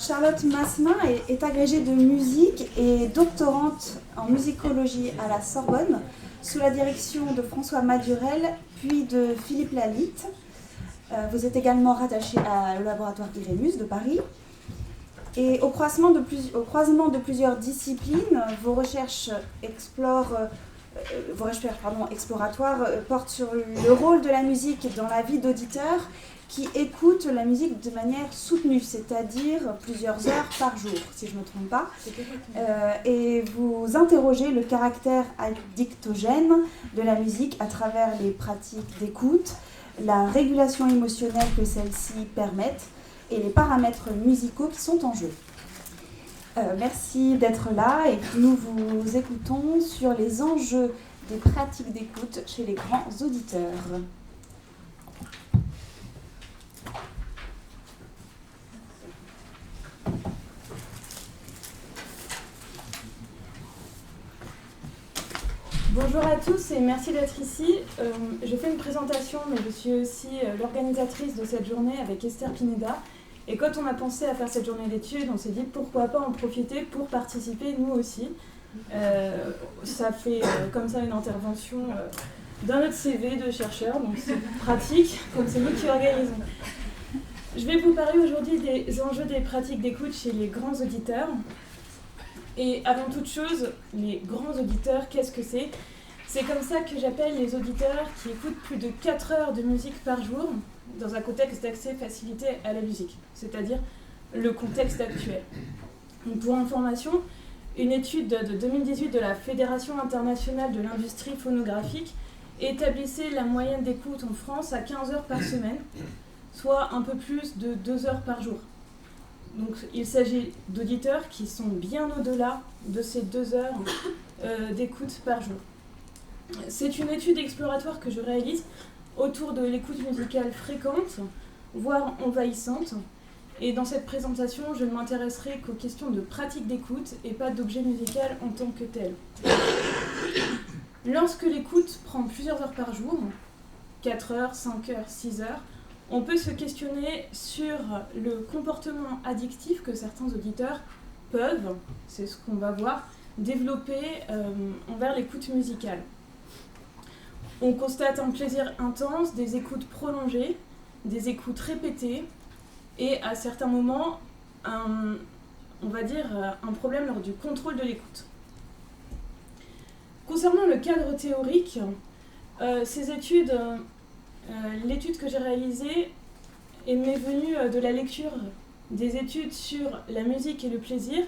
Charlotte Massemin est agrégée de musique et doctorante en musicologie à la Sorbonne, sous la direction de François Madurel, puis de Philippe Lalitte. Vous êtes également rattaché au laboratoire Irémus de Paris. Et au croisement de plusieurs disciplines, vos recherches exploratoires portent sur le rôle de la musique dans la vie d'auditeurs qui écoutent la musique de manière soutenue, c'est-à-dire plusieurs heures par jour, si je ne me trompe pas. Et vous interrogez le caractère addictogène de la musique à travers les pratiques d'écoute, la régulation émotionnelle que celles-ci permettent, et les paramètres musicaux qui sont en jeu. Merci d'être là et nous vous écoutons sur les enjeux des pratiques d'écoute chez les grands auditeurs. Bonjour à tous et merci d'être ici. Je fais une présentation, mais je suis aussi l'organisatrice de cette journée avec Esther Pineda. Et quand on a pensé à faire cette journée d'études, on s'est dit pourquoi pas en profiter pour participer nous aussi. Ça fait comme ça une intervention dans notre CV de chercheur, donc c'est pratique, comme c'est nous qui organisons. Je vais vous parler aujourd'hui des enjeux des pratiques d'écoute chez les grands auditeurs. Et avant toute chose, les grands auditeurs, qu'est-ce que c'est ? C'est comme ça que j'appelle les auditeurs qui écoutent plus de 4 heures de musique par jour dans un contexte d'accès facilité à la musique, c'est-à-dire le contexte actuel. Donc pour information, une étude de 2018 de la Fédération internationale de l'industrie phonographique établissait la moyenne d'écoute en France à 15 heures par semaine, soit un peu plus de 2 heures par jour. Donc il s'agit d'auditeurs qui sont bien au-delà de ces 2 heures d'écoute par jour. C'est une étude exploratoire que je réalise autour de l'écoute musicale fréquente, voire envahissante. Et dans cette présentation, je ne m'intéresserai qu'aux questions de pratique d'écoute et pas d'objet musical en tant que tel. Lorsque l'écoute prend plusieurs heures par jour, 4 heures, 5 heures, 6 heures, on peut se questionner sur le comportement addictif que certains auditeurs peuvent, c'est ce qu'on va voir, développer envers l'écoute musicale. On constate un plaisir intense, des écoutes prolongées, des écoutes répétées et à certains moments, un problème lors du contrôle de l'écoute. Concernant le cadre théorique, l'étude que j'ai réalisée m'est venue de la lecture des études sur la musique et le plaisir,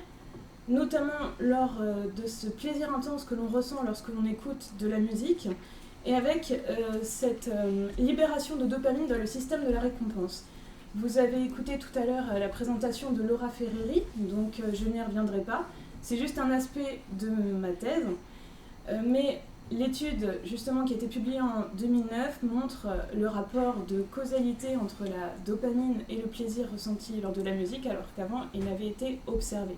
notamment lors de ce plaisir intense que l'on ressent lorsque l'on écoute de la musique, et avec cette libération de dopamine dans le système de la récompense. Vous avez écouté tout à l'heure la présentation de Laura Ferreri, donc je n'y reviendrai pas. C'est juste un aspect de ma thèse, mais l'étude justement qui a été publiée en 2009 montre le rapport de causalité entre la dopamine et le plaisir ressenti lors de la musique, alors qu'avant il n'avait été observé.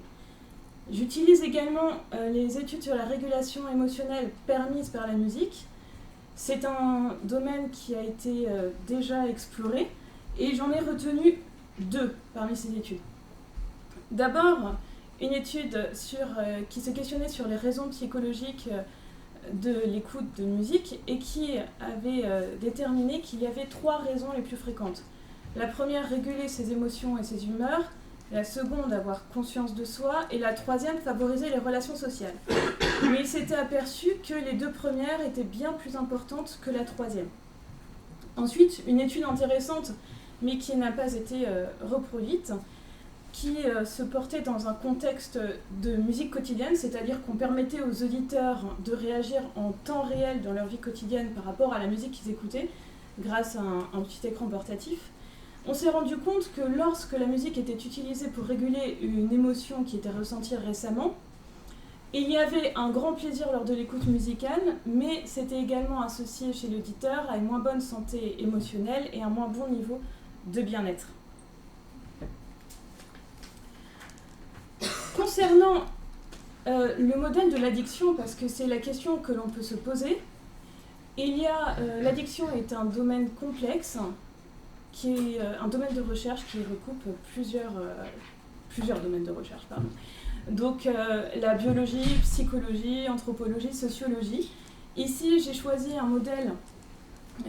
J'utilise également les études sur la régulation émotionnelle permise par la musique. C'est un domaine qui a été déjà exploré et j'en ai retenu 2 parmi ces études. D'abord, une étude qui se questionnait sur les raisons psychologiques de l'écoute de musique et qui avait déterminé qu'il y avait 3 raisons les plus fréquentes. La première, réguler ses émotions et ses humeurs. La seconde, avoir conscience de soi. Et la troisième, favoriser les relations sociales. Mais il s'était aperçu que les 2 premières étaient bien plus importantes que la troisième. Ensuite, une étude intéressante, mais qui n'a pas été reproduite, qui se portait dans un contexte de musique quotidienne, c'est-à-dire qu'on permettait aux auditeurs de réagir en temps réel dans leur vie quotidienne par rapport à la musique qu'ils écoutaient, grâce à un petit écran portatif. On s'est rendu compte que lorsque la musique était utilisée pour réguler une émotion qui était ressentie récemment, il y avait un grand plaisir lors de l'écoute musicale, mais c'était également associé chez l'auditeur à une moins bonne santé émotionnelle et un moins bon niveau de bien-être. Concernant le modèle de l'addiction, parce que c'est la question que l'on peut se poser, l'addiction est un domaine complexe, qui est un domaine de recherche qui recoupe plusieurs plusieurs domaines de recherche, pardon. Donc la biologie, psychologie, anthropologie, sociologie. Ici, j'ai choisi un modèle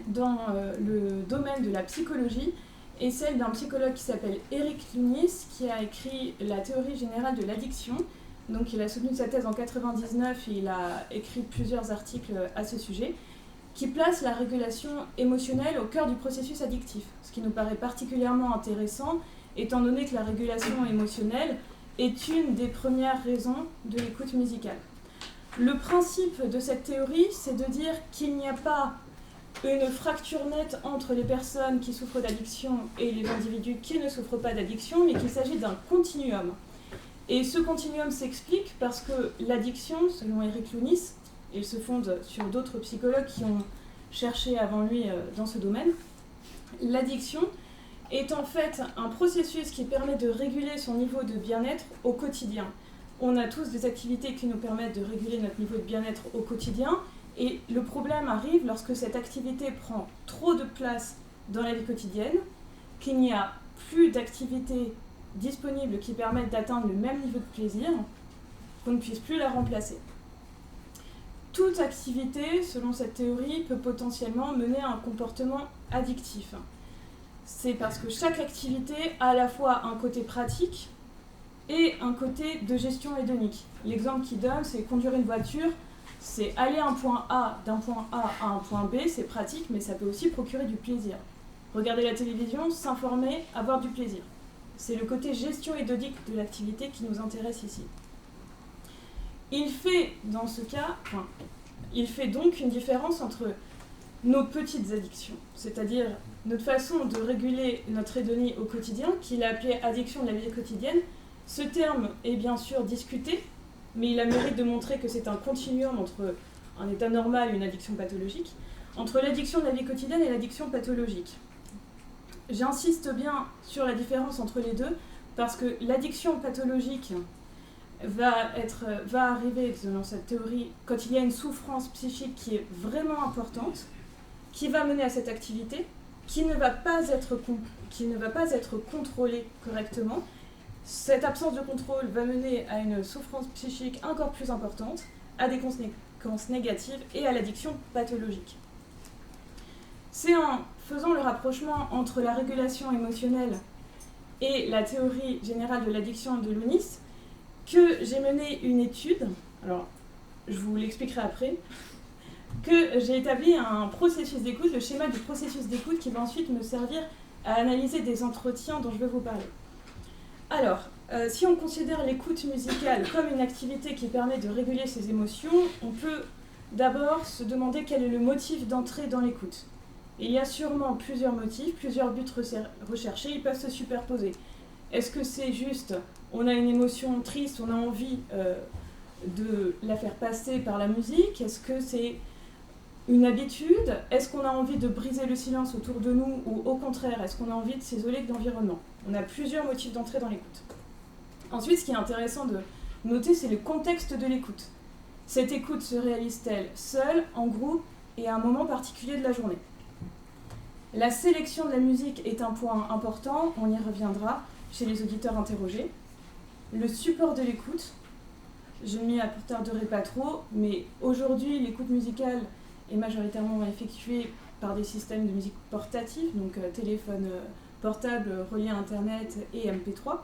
dans le domaine de la psychologie et celle d'un psychologue qui s'appelle Eric Lunis, qui a écrit la théorie générale de l'addiction. Donc il a soutenu sa thèse en 1999 et il a écrit plusieurs articles à ce sujet, qui place la régulation émotionnelle au cœur du processus addictif, ce qui nous paraît particulièrement intéressant, étant donné que la régulation émotionnelle est une des premières raisons de l'écoute musicale. Le principe de cette théorie, c'est de dire qu'il n'y a pas une fracture nette entre les personnes qui souffrent d'addiction et les individus qui ne souffrent pas d'addiction, mais qu'il s'agit d'un continuum. Et ce continuum s'explique parce que l'addiction, selon Eric Lunis, il se fonde sur d'autres psychologues qui ont cherché avant lui dans ce domaine, l'addiction est en fait un processus qui permet de réguler son niveau de bien-être au quotidien. On a tous des activités qui nous permettent de réguler notre niveau de bien-être au quotidien, et le problème arrive lorsque cette activité prend trop de place dans la vie quotidienne, qu'il n'y a plus d'activités disponibles qui permettent d'atteindre le même niveau de plaisir, qu'on ne puisse plus la remplacer. Toute activité, selon cette théorie, peut potentiellement mener à un comportement addictif. C'est parce que chaque activité a à la fois un côté pratique et un côté de gestion hédonique. L'exemple qu'il donne, c'est conduire une voiture, c'est aller d'un point A à un point B, c'est pratique, mais ça peut aussi procurer du plaisir. Regarder la télévision, s'informer, avoir du plaisir. C'est le côté gestion hédonique de l'activité qui nous intéresse ici. Il fait donc une différence entre nos petites addictions, c'est-à-dire notre façon de réguler notre hédonie au quotidien, qu'il a appelé addiction de la vie quotidienne. Ce terme est bien sûr discuté, mais il a le mérite de montrer que c'est un continuum entre un état normal et une addiction pathologique, entre l'addiction de la vie quotidienne et l'addiction pathologique. J'insiste bien sur la différence entre les deux, parce que l'addiction pathologique va arriver, selon cette théorie, quand il y a une souffrance psychique qui est vraiment importante, qui va mener à cette activité, qui ne va pas être contrôlée correctement. Cette absence de contrôle va mener à une souffrance psychique encore plus importante, à des conséquences négatives et à l'addiction pathologique. C'est en faisant le rapprochement entre la régulation émotionnelle et la théorie générale de l'addiction de Lunis que j'ai mené une étude, alors je vous l'expliquerai après, que j'ai établi un processus d'écoute, le schéma du processus d'écoute qui va ensuite me servir à analyser des entretiens dont je vais vous parler. Alors, si on considère l'écoute musicale comme une activité qui permet de réguler ses émotions, on peut d'abord se demander quel est le motif d'entrée dans l'écoute. Il y a sûrement plusieurs motifs, plusieurs buts recherchés, ils peuvent se superposer. Est-ce que c'est juste, on a une émotion triste, on a envie de la faire passer par la musique? Est-ce que c'est une habitude? Est-ce qu'on a envie de briser le silence autour de nous? Ou au contraire, est-ce qu'on a envie de s'isoler de l'environnement? On a plusieurs motifs d'entrée dans l'écoute. Ensuite, ce qui est intéressant de noter, c'est le contexte de l'écoute. Cette écoute se réalise-t-elle seule, en groupe et à un moment particulier de la journée? La sélection de la musique est un point important, on y reviendra chez les auditeurs interrogés. Le support de l'écoute, je ne m'y attarderai pas trop, mais aujourd'hui, l'écoute musicale est majoritairement effectuée par des systèmes de musique portatifs, donc téléphone portable relié à Internet et MP3.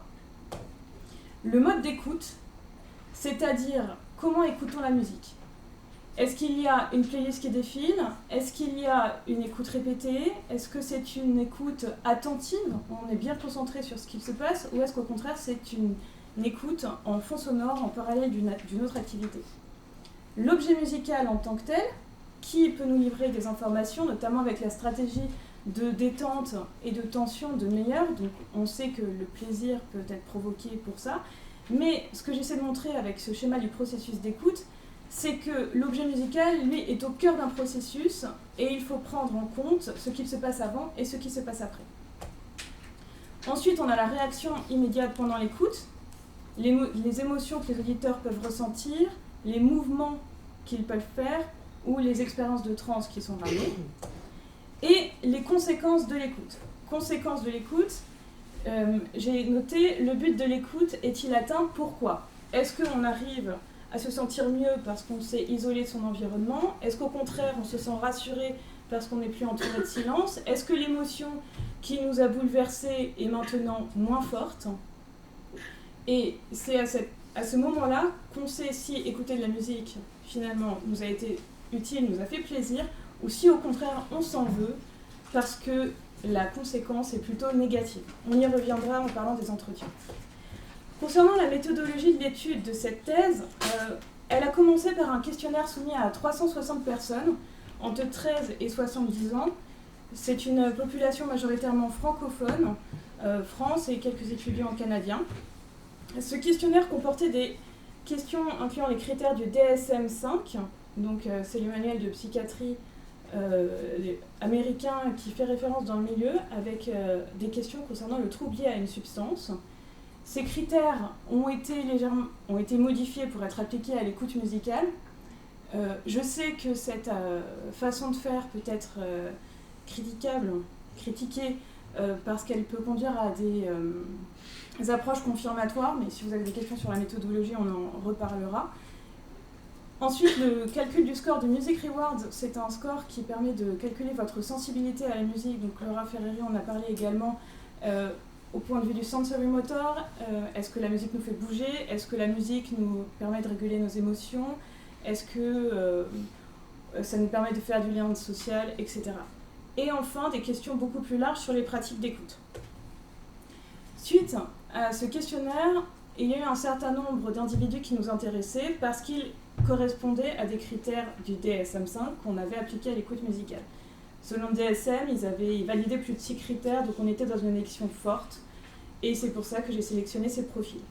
Le mode d'écoute, c'est-à-dire comment écoutons la musique. Est-ce qu'il y a une playlist qui défile? Est-ce qu'il y a une écoute répétée? Est-ce que c'est une écoute attentive? On est bien concentré sur ce qui se passe? Ou est-ce qu'au contraire, c'est une écoute en fond sonore, en parallèle d'une autre activité? L'objet musical en tant que tel, qui peut nous livrer des informations, notamment avec la stratégie de détente et de tension de Meyer. Donc on sait que le plaisir peut être provoqué pour ça. Mais ce que j'essaie de montrer avec ce schéma du processus d'écoute, c'est que l'objet musical, lui, est au cœur d'un processus et il faut prendre en compte ce qui se passe avant et ce qui se passe après. Ensuite, on a la réaction immédiate pendant l'écoute, les émotions que les auditeurs peuvent ressentir, les mouvements qu'ils peuvent faire ou les expériences de transe qui sont ramenées, et les conséquences de l'écoute. Conséquences de l'écoute, j'ai noté le but de l'écoute est-il atteint? Pourquoi? Est-ce qu'on arrive à se sentir mieux parce qu'on s'est isolé de son environnement? Est-ce qu'au contraire on se sent rassuré parce qu'on n'est plus entouré de silence? Est-ce que l'émotion qui nous a bouleversés est maintenant moins forte? Et c'est à ce moment-là qu'on sait si écouter de la musique finalement nous a été utile, nous a fait plaisir, ou si au contraire on s'en veut parce que la conséquence est plutôt négative. On y reviendra en parlant des entretiens. Concernant la méthodologie de l'étude de cette thèse, elle a commencé par un questionnaire soumis à 360 personnes entre 13 et 70 ans. C'est une population majoritairement francophone, France et quelques étudiants canadiens. Ce questionnaire comportait des questions incluant les critères du DSM-5, donc c'est le manuel de psychiatrie américain qui fait référence dans le milieu, avec des questions concernant le trouble lié à une substance. Ces critères ont été modifiés pour être appliqués à l'écoute musicale. Je sais que cette façon de faire peut être critiquée parce qu'elle peut conduire à des approches confirmatoires, mais si vous avez des questions sur la méthodologie, on en reparlera. Ensuite, le calcul du score de Music Rewards, c'est un score qui permet de calculer votre sensibilité à la musique. Donc Laura Ferreri en a parlé également au point de vue du sensory motor. Est-ce que la musique nous fait bouger? Est-ce que la musique nous permet de réguler nos émotions? Est-ce que ça nous permet de faire du lien social, etc. Et enfin, des questions beaucoup plus larges sur les pratiques d'écoute. Suite à ce questionnaire, il y a eu un certain nombre d'individus qui nous intéressaient parce qu'ils correspondaient à des critères du DSM-5 qu'on avait appliqués à l'écoute musicale. Selon le DSM, ils avaient validé plus de 6 critères, donc on était dans une élection forte, et c'est pour ça que j'ai sélectionné ces profils.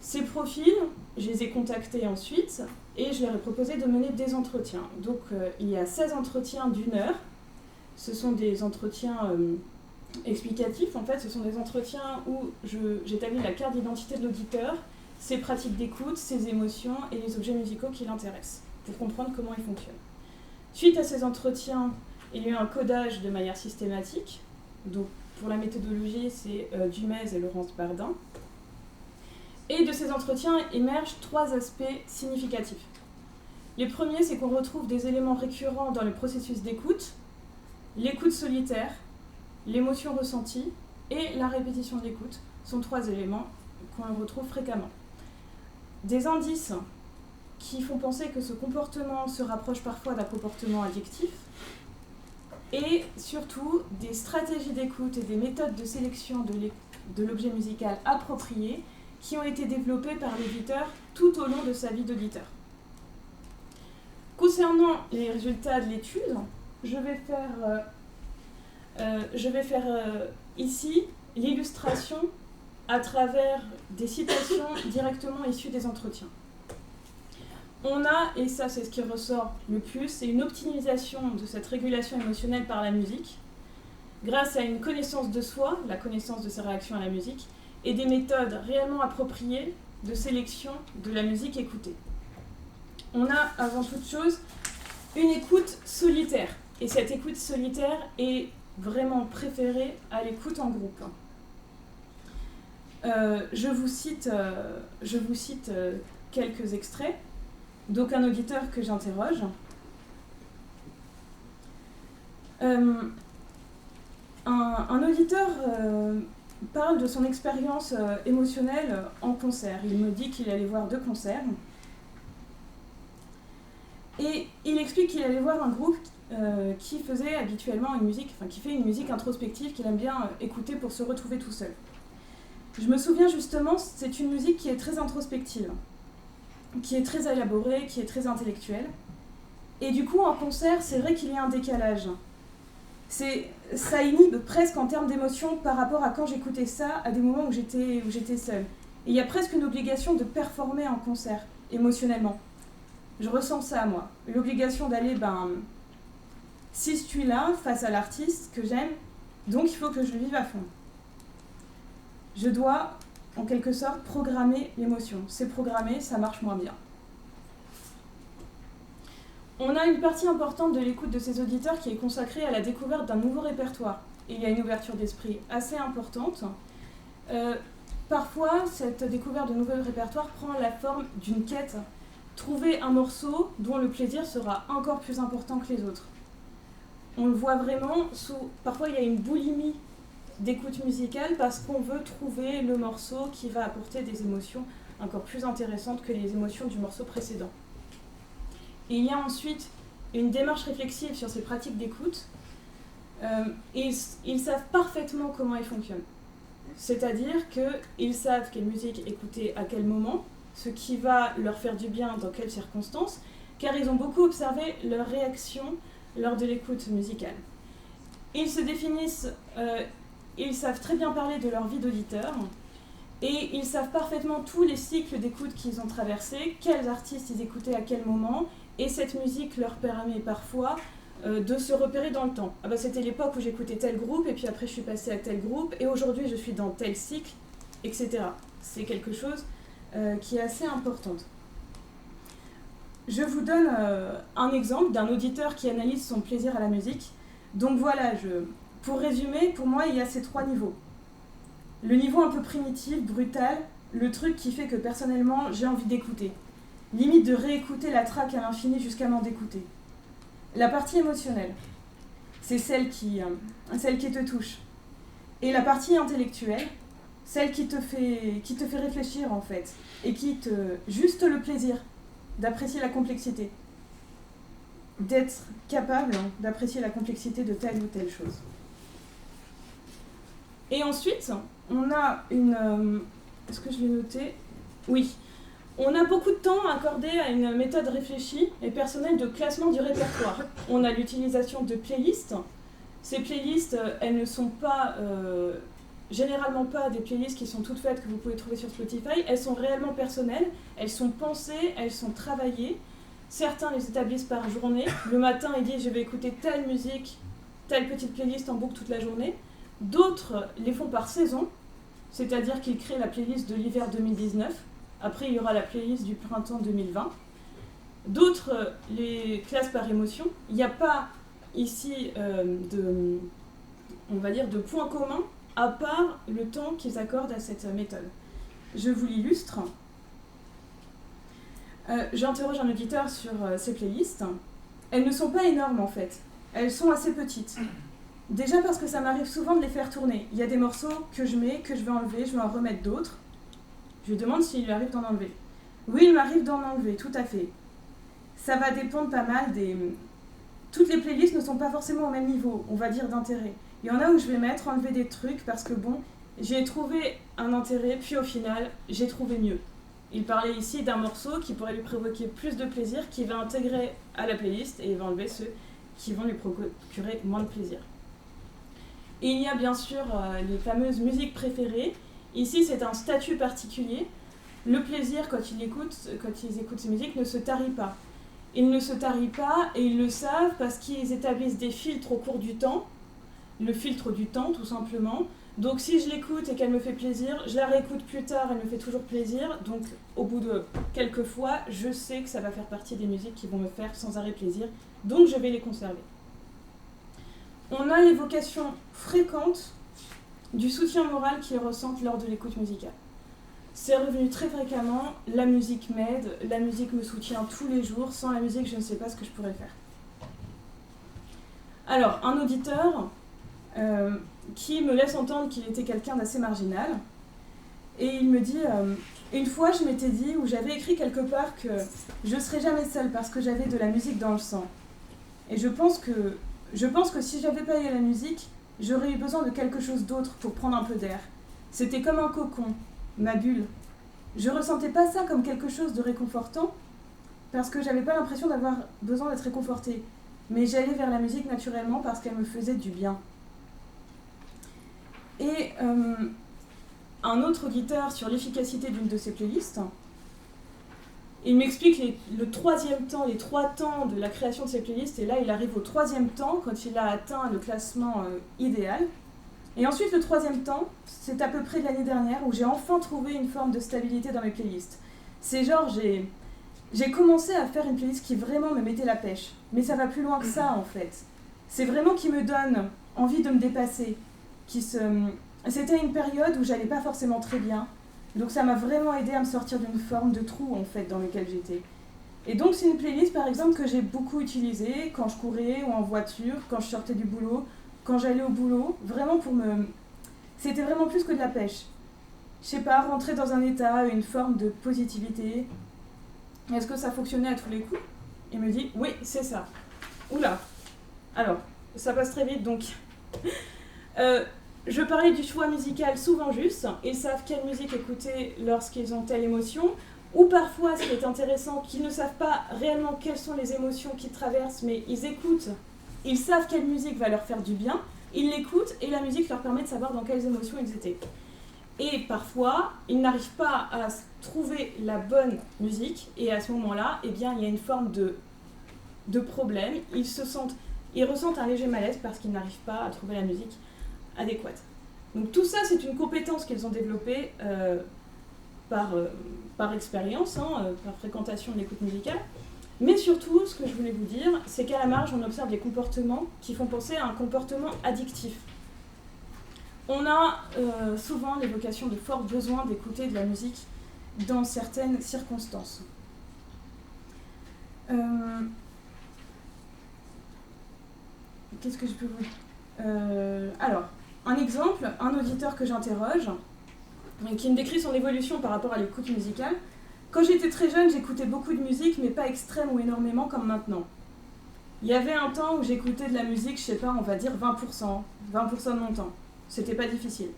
Ces profils, je les ai contactés ensuite, et je leur ai proposé de mener des entretiens. Donc il y a 16 entretiens d'1 heure. Ce sont des entretiens explicatifs, en fait, ce sont des entretiens où j'établis la carte d'identité de l'auditeur, ses pratiques d'écoute, ses émotions et les objets musicaux qui l'intéressent, pour comprendre comment il fonctionne. Suite à ces entretiens, il y a eu un codage de manière systématique. Donc, pour la méthodologie, c'est Dumez et Laurence Bardin. Et de ces entretiens émergent 3 aspects significatifs. Les premiers, c'est qu'on retrouve des éléments récurrents dans le processus d'écoute, l'écoute solitaire, l'émotion ressentie et la répétition de l'écoute sont 3 éléments qu'on retrouve fréquemment. Des indices qui font penser que ce comportement se rapproche parfois d'un comportement addictif, et surtout des stratégies d'écoute et des méthodes de sélection de l'objet musical approprié qui ont été développées par l'éditeur tout au long de sa vie d'auditeur. Concernant les résultats de l'étude, je vais faire ici l'illustration à travers des citations directement issues des entretiens. On a, et ça c'est ce qui ressort le plus, c'est une optimisation de cette régulation émotionnelle par la musique, grâce à une connaissance de soi, la connaissance de ses réactions à la musique, et des méthodes réellement appropriées de sélection de la musique écoutée. On a avant toute chose une écoute solitaire, et cette écoute solitaire est vraiment préférée à l'écoute en groupe. Je vous cite quelques extraits. Donc un auditeur que j'interroge. Un auditeur parle de son expérience émotionnelle en concert. Il me dit qu'il allait voir 2 concerts. Et il explique qu'il allait voir un groupe qui faisait habituellement une musique, qui fait une musique introspective qu'il aime bien écouter pour se retrouver tout seul. Je me souviens justement, c'est une musique qui est très introspective, qui est très élaborée, qui est très intellectuelle. Et du coup, en concert, c'est vrai qu'il y a un décalage. Ça inhibe presque en termes d'émotion par rapport à quand j'écoutais ça, à des moments où j'étais seule. Et il y a presque une obligation de performer en concert, émotionnellement. Je ressens ça, moi. L'obligation d'aller, si je suis là, face à l'artiste que j'aime, donc il faut que je le vive à fond. Je dois, en quelque sorte, programmer l'émotion. C'est programmé, ça marche moins bien. On a une partie importante de l'écoute de ces auditeurs qui est consacrée à la découverte d'un nouveau répertoire. il y a une ouverture d'esprit assez importante. Parfois, cette découverte de nouveaux répertoires prend la forme d'une quête. Trouver un morceau dont le plaisir sera encore plus important que les autres. On le voit vraiment, parfois il y a une boulimie d'écoute musicale parce qu'on veut trouver le morceau qui va apporter des émotions encore plus intéressantes que les émotions du morceau précédent. Et il y a ensuite une démarche réflexive sur ces pratiques d'écoute. Ils savent parfaitement comment ils fonctionnent. C'est-à-dire qu'ils savent quelle musique écouter à quel moment, ce qui va leur faire du bien dans quelles circonstances, car ils ont beaucoup observé leurs réactions lors de l'écoute musicale. Ils se définissent, ils savent très bien parler de leur vie d'auditeur, et ils savent parfaitement tous les cycles d'écoute qu'ils ont traversés, quels artistes ils écoutaient à quel moment, et cette musique leur permet parfois de se repérer dans le temps. Ah bah, c'était l'époque où j'écoutais tel groupe, et puis après je suis passée à tel groupe, et aujourd'hui je suis dans tel cycle, etc. C'est quelque chose qui est assez important. Je vous donne un exemple d'un auditeur qui analyse son plaisir à la musique. Donc voilà, pour résumer, pour moi il y a ces 3 niveaux. Le niveau un peu primitif, brutal, le truc qui fait que personnellement j'ai envie d'écouter. Limite de réécouter la track à l'infini jusqu'à m'en dégoûter. La partie émotionnelle, c'est celle qui te touche. Et la partie intellectuelle, celle qui te fait réfléchir en fait, et juste le plaisir d'apprécier la complexité, d'être capable d'apprécier la complexité de telle ou telle chose. Et ensuite, on a est-ce que je l'ai noté ? Oui. On a beaucoup de temps accordé à une méthode réfléchie et personnelle de classement du répertoire. On a l'utilisation de playlists. Ces playlists, elles ne sont pas, généralement pas des playlists qui sont toutes faites que vous pouvez trouver sur Spotify. Elles sont réellement personnelles, elles sont pensées, elles sont travaillées. Certains les établissent par journée. Le matin, ils disent je vais écouter telle musique, telle petite playlist en boucle toute la journée. D'autres les font par saison, c'est-à-dire qu'ils créent la playlist de l'hiver 2019. Après, il y aura la playlist du printemps 2020. D'autres les classent par émotion. Il n'y a pas ici de points communs à part le temps qu'ils accordent à cette méthode. Je vous l'illustre. J'interroge un auditeur sur ces playlists. Elles ne sont pas énormes en fait. Elles sont assez petites. Déjà parce que ça m'arrive souvent de les faire tourner. Il y a des morceaux que je mets, que je vais enlever, je vais en remettre d'autres. Je lui demande s'il lui arrive d'en enlever. Oui, il m'arrive d'en enlever, tout à fait. Ça va dépendre pas mal Toutes les playlists ne sont pas forcément au même niveau, on va dire, d'intérêt. Il y en a où je vais enlever des trucs parce que bon, j'ai trouvé un intérêt, puis au final, j'ai trouvé mieux. Il parlait ici d'un morceau qui pourrait lui provoquer plus de plaisir, qui va intégrer à la playlist et il va enlever ceux qui vont lui procurer moins de plaisir. Et il y a bien sûr les fameuses musiques préférées. Ici, c'est un statut particulier. Le plaisir, quand ils écoutent ces musiques, ne se tarit pas. Ils ne se tarient pas et ils le savent parce qu'ils établissent des filtres au cours du temps. Le filtre du temps, tout simplement. Donc si je l'écoute et qu'elle me fait plaisir, je la réécoute plus tard, elle me fait toujours plaisir. Donc au bout de quelques fois, je sais que ça va faire partie des musiques qui vont me faire sans arrêt plaisir. Donc je vais les conserver. On a l'évocation fréquente du soutien moral qu'ils ressentent lors de l'écoute musicale. C'est revenu très fréquemment, la musique m'aide, la musique me soutient tous les jours, sans la musique je ne sais pas ce que je pourrais faire. Alors, un auditeur qui me laisse entendre qu'il était quelqu'un d'assez marginal, et il me dit, une fois je m'étais dit, ou j'avais écrit quelque part que je ne serais jamais seule parce que j'avais de la musique dans le sang. Et je pense que si j'avais pas eu la musique, j'aurais eu besoin de quelque chose d'autre pour prendre un peu d'air. C'était comme un cocon, ma bulle. Je ressentais pas ça comme quelque chose de réconfortant, parce que j'avais pas l'impression d'avoir besoin d'être réconfortée. Mais j'allais vers la musique naturellement parce qu'elle me faisait du bien. Et un autre auditeur sur l'efficacité d'une de ses playlists, il m'explique les 3e temps, les 3 temps de la création de ses playlists, et là il arrive au 3e temps, quand il a atteint le classement idéal. Et ensuite le 3e temps, c'est à peu près de l'année dernière, où j'ai enfin trouvé une forme de stabilité dans mes playlists. C'est genre, j'ai commencé à faire une playlist qui vraiment me mettait la pêche. Mais ça va plus loin que ça en fait. C'est vraiment qui me donne envie de me dépasser. C'était une période où j'allais pas forcément très bien, donc ça m'a vraiment aidé à me sortir d'une forme de trou en fait dans lequel j'étais. Et donc c'est une playlist par exemple que j'ai beaucoup utilisée quand je courais ou en voiture, quand je sortais du boulot, quand j'allais au boulot, vraiment C'était vraiment plus que de la pêche. Je sais pas, rentrer dans un état, une forme de positivité. Est-ce que ça fonctionnait à tous les coups? Il me dit, oui, c'est ça. Oula. Alors, ça passe très vite, donc... je parlais du choix musical souvent juste. Ils savent quelle musique écouter lorsqu'ils ont telle émotion. Ou parfois, ce qui est intéressant, qu'ils ne savent pas réellement quelles sont les émotions qu'ils traversent, mais ils écoutent. Ils savent quelle musique va leur faire du bien. Ils l'écoutent et la musique leur permet de savoir dans quelles émotions ils étaient. Et parfois, ils n'arrivent pas à trouver la bonne musique. Et à ce moment-là, eh bien, il y a une forme de problème. Ils ressentent un léger malaise parce qu'ils n'arrivent pas à trouver la musique adéquate. Donc tout ça, c'est une compétence qu'ils ont développée par expérience, par fréquentation de l'écoute musicale. Mais surtout, ce que je voulais vous dire, c'est qu'à la marge, on observe des comportements qui font penser à un comportement addictif. On a souvent l'évocation de forts besoins d'écouter de la musique dans certaines circonstances. Qu'est-ce que je peux vous dire alors, un exemple, un auditeur que j'interroge, qui me décrit son évolution par rapport à l'écoute musicale. Quand j'étais très jeune, j'écoutais beaucoup de musique, mais pas extrême ou énormément comme maintenant. Il y avait un temps où j'écoutais de la musique, je sais pas, on va dire 20% de mon temps. C'était pas difficile.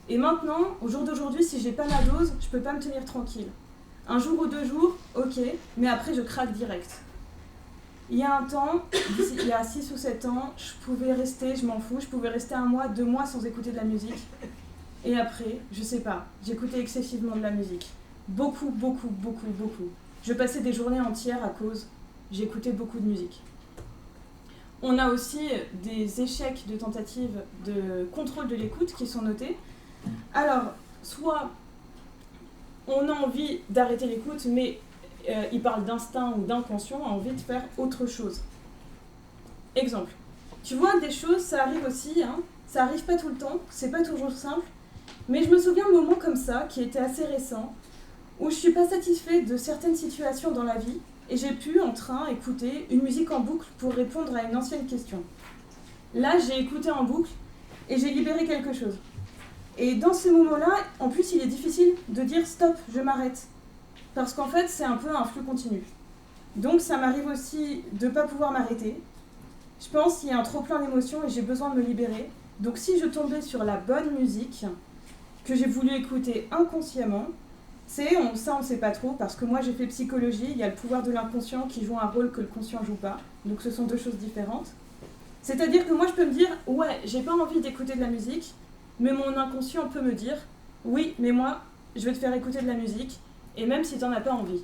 Et maintenant, au jour d'aujourd'hui, si j'ai pas ma dose, je peux pas me tenir tranquille. Un jour ou 2 jours, ok, mais après je craque direct. Il y a un temps, il y a 6 ou 7 ans, je pouvais rester, je m'en fous, je pouvais rester 1 mois, 2 mois sans écouter de la musique. Et après, je sais pas, j'écoutais excessivement de la musique. Beaucoup. Je passais des journées entières à cause, j'écoutais beaucoup de musique. On a aussi des échecs de tentatives de contrôle de l'écoute qui sont notés. Alors, soit on a envie d'arrêter l'écoute, mais il parle d'instinct ou d'inconscient, a envie de faire autre chose. Exemple. Tu vois, des choses, ça arrive aussi, ça arrive pas tout le temps, c'est pas toujours simple, mais je me souviens de moments comme ça, qui étaient assez récents, où je suis pas satisfaite de certaines situations dans la vie, et j'ai pu, en train, écouter une musique en boucle pour répondre à une ancienne question. Là, j'ai écouté en boucle, et j'ai libéré quelque chose. Et dans ces moments-là, en plus, il est difficile de dire « stop, je m'arrête ». Parce qu'en fait, c'est un peu un flux continu. Donc, ça m'arrive aussi de ne pas pouvoir m'arrêter. Je pense qu'il y a un trop-plein d'émotions et j'ai besoin de me libérer. Donc, si je tombais sur la bonne musique que j'ai voulu écouter inconsciemment, ça, on ne sait pas trop, parce que moi, j'ai fait psychologie, il y a le pouvoir de l'inconscient qui joue un rôle que le conscient ne joue pas. Donc, ce sont 2 choses différentes. C'est-à-dire que moi, je peux me dire « ouais, j'ai pas envie d'écouter de la musique », mais mon inconscient peut me dire « oui, mais moi, je vais te faire écouter de la musique ». Et même si tu n'en as pas envie.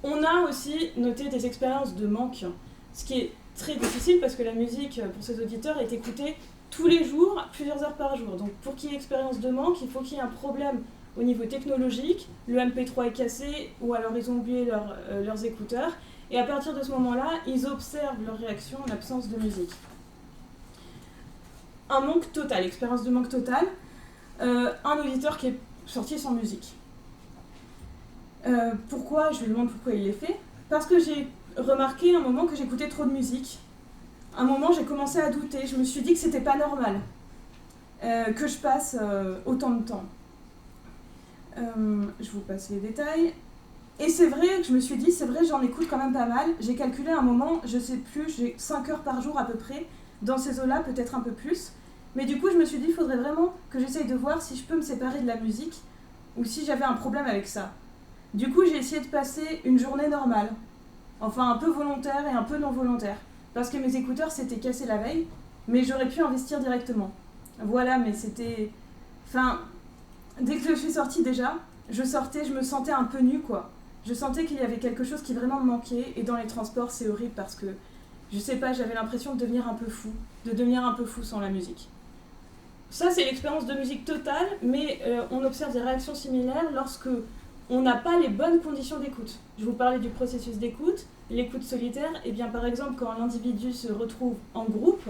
On a aussi noté des expériences de manque, ce qui est très difficile parce que la musique, pour ces auditeurs, est écoutée tous les jours, plusieurs heures par jour. Donc pour qu'il y ait expérience de manque, il faut qu'il y ait un problème au niveau technologique, le MP3 est cassé, ou alors ils ont oublié leurs écouteurs, et à partir de ce moment-là, ils observent leur réaction en l'absence de musique. Un manque total, expérience de manque total, un auditeur qui est sorti sans musique. Pourquoi? Je lui demande pourquoi il l'ait fait. Parce que j'ai remarqué un moment que j'écoutais trop de musique. Un moment, j'ai commencé à douter. Je me suis dit que c'était pas normal que je passe autant de temps. Je vous passe les détails. Et c'est vrai que je me suis dit, c'est vrai, j'en écoute quand même pas mal. J'ai calculé un moment, je sais plus, j'ai 5 heures par jour à peu près. Dans ces eaux-là, peut-être un peu plus. Mais du coup, je me suis dit, il faudrait vraiment que j'essaye de voir si je peux me séparer de la musique ou si j'avais un problème avec ça. Du coup, j'ai essayé de passer une journée normale. Enfin, un peu volontaire et un peu non volontaire. Parce que mes écouteurs s'étaient cassés la veille, mais j'aurais pu investir directement. Voilà, mais c'était... Enfin, dès que je suis sortie déjà, je me sentais un peu nue, quoi. Je sentais qu'il y avait quelque chose qui vraiment me manquait, et dans les transports, c'est horrible parce que, je sais pas, j'avais l'impression de devenir un peu fou sans la musique. Ça, c'est l'expérience de musique totale, mais on observe des réactions similaires lorsque on n'a pas les bonnes conditions d'écoute. Je vous parlais du processus d'écoute, l'écoute solitaire, et bien par exemple quand l'individu se retrouve en groupe,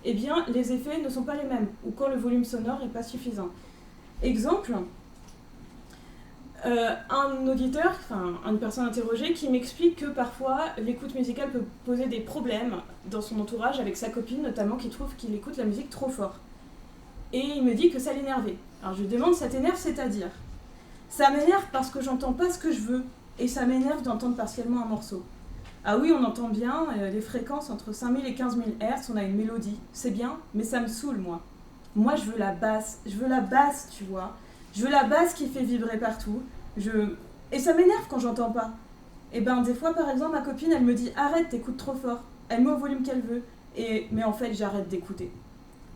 eh bien les effets ne sont pas les mêmes, ou quand le volume sonore n'est pas suffisant. Exemple, un auditeur, une personne interrogée qui m'explique que parfois l'écoute musicale peut poser des problèmes dans son entourage avec sa copine notamment qui trouve qu'il écoute la musique trop fort. Et il me dit que ça l'énervait. Alors je lui demande, ça t'énerve, c'est-à-dire ? Ça m'énerve parce que j'entends pas ce que je veux et ça m'énerve d'entendre partiellement un morceau. Ah oui, on entend bien les fréquences entre 5000 et 15 000 Hz, on a une mélodie, c'est bien, mais ça me saoule moi. Moi je veux la basse, tu vois. Je veux la basse qui fait vibrer partout. Et ça m'énerve quand j'entends pas. Et ben des fois par exemple ma copine elle me dit arrête, t'écoutes trop fort. Elle met au volume qu'elle veut. Mais en fait j'arrête d'écouter.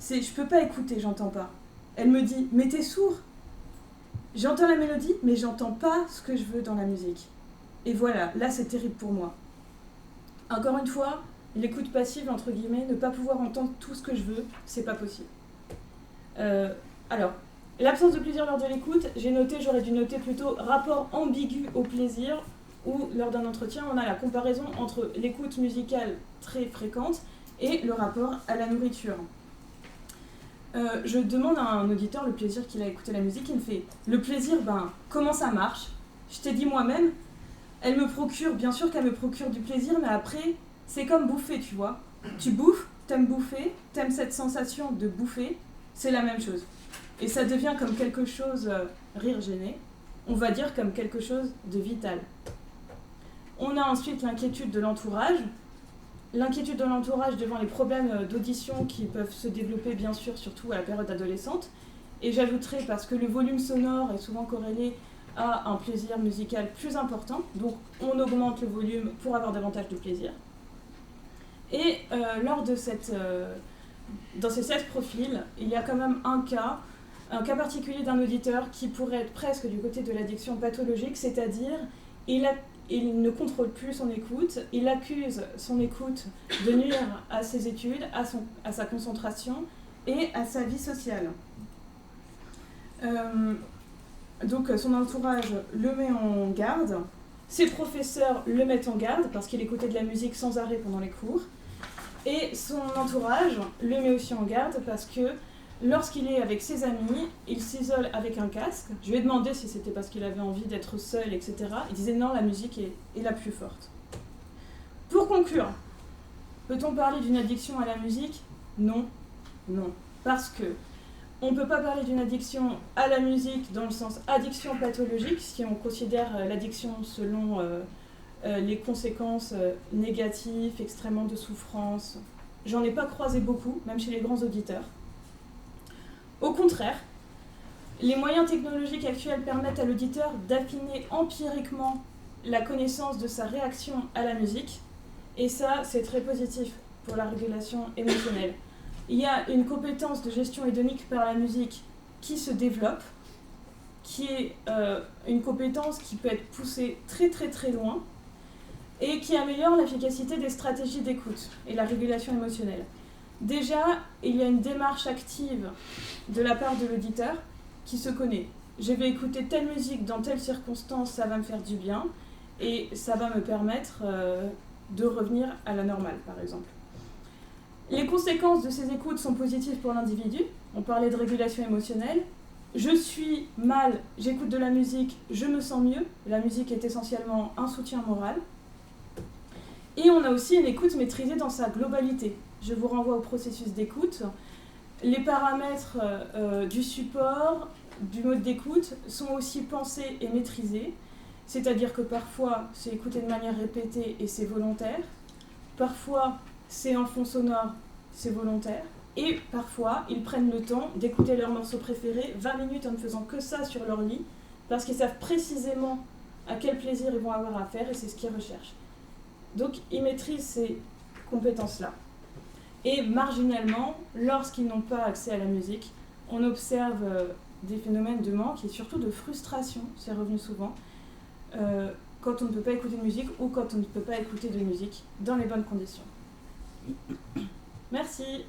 Je peux pas écouter, j'entends pas. Elle me dit mais t'es sourd. J'entends la mélodie mais j'entends pas ce que je veux dans la musique. Et voilà, là c'est terrible pour moi. Encore une fois, l'écoute passive entre guillemets, ne pas pouvoir entendre tout ce que je veux, c'est pas possible. Alors, l'absence de plaisir lors de l'écoute, j'aurais dû noter plutôt rapport ambigu au plaisir, où lors d'un entretien, on a la comparaison entre l'écoute musicale très fréquente et le rapport à la nourriture. Je demande à un auditeur le plaisir qu'il a écouté la musique, il me fait « Le plaisir, comment ça marche ? Je t'ai dit moi-même, elle me procure, bien sûr qu'elle me procure du plaisir, mais après, c'est comme bouffer, tu vois. Tu bouffes, t'aimes bouffer, t'aimes cette sensation de bouffer, c'est la même chose. » Et ça devient comme quelque chose, rire gêné, on va dire comme quelque chose de vital. On a ensuite l'inquiétude de l'entourage. L'inquiétude de l'entourage devant les problèmes d'audition qui peuvent se développer bien sûr, surtout à la période adolescente. Et j'ajouterai parce que le volume sonore est souvent corrélé à un plaisir musical plus important, donc on augmente le volume pour avoir davantage de plaisir. Et lors de dans ces 16 profils, il y a quand même un cas particulier d'un auditeur qui pourrait être presque du côté de l'addiction pathologique, c'est-à-dire il ne contrôle plus son écoute, il accuse son écoute de nuire à ses études, à sa concentration et à sa vie sociale. Donc son entourage le met en garde, ses professeurs le mettent en garde parce qu'il écoutait de la musique sans arrêt pendant les cours, et son entourage le met aussi en garde parce que lorsqu'il est avec ses amis, il s'isole avec un casque. Je lui ai demandé si c'était parce qu'il avait envie d'être seul, etc. Il disait non, la musique est la plus forte. Pour conclure, peut-on parler d'une addiction à la musique ? Non, non. Parce que on ne peut pas parler d'une addiction à la musique dans le sens addiction pathologique, si on considère l'addiction selon les conséquences négatives, extrêmement de souffrance. J'en ai pas croisé beaucoup, même chez les grands auditeurs. Au contraire, les moyens technologiques actuels permettent à l'auditeur d'affiner empiriquement la connaissance de sa réaction à la musique, et ça, c'est très positif pour la régulation émotionnelle. Il y a une compétence de gestion hédonique par la musique qui se développe, qui est une compétence qui peut être poussée très très très loin, et qui améliore l'efficacité des stratégies d'écoute et la régulation émotionnelle. Déjà, il y a une démarche active de la part de l'auditeur qui se connaît. Je vais écouter telle musique dans telle circonstance, ça va me faire du bien et ça va me permettre de revenir à la normale, par exemple. Les conséquences de ces écoutes sont positives pour l'individu. On parlait de régulation émotionnelle. Je suis mal, j'écoute de la musique, je me sens mieux. La musique est essentiellement un soutien moral. Et on a aussi une écoute maîtrisée dans sa globalité. Je vous renvoie au processus d'écoute. Les paramètres du support, du mode d'écoute sont aussi pensés et maîtrisés. C'est-à-dire que parfois, c'est écouté de manière répétée et c'est volontaire. Parfois, c'est en fond sonore, c'est volontaire. Et parfois, ils prennent le temps d'écouter leur morceau préféré 20 minutes en ne faisant que ça sur leur lit, parce qu'ils savent précisément à quel plaisir ils vont avoir à faire et c'est ce qu'ils recherchent. Donc, ils maîtrisent ces compétences-là. Et marginalement, lorsqu'ils n'ont pas accès à la musique, on observe des phénomènes de manque et surtout de frustration, c'est revenu souvent, quand on ne peut pas écouter de musique ou quand on ne peut pas écouter de musique dans les bonnes conditions. Merci.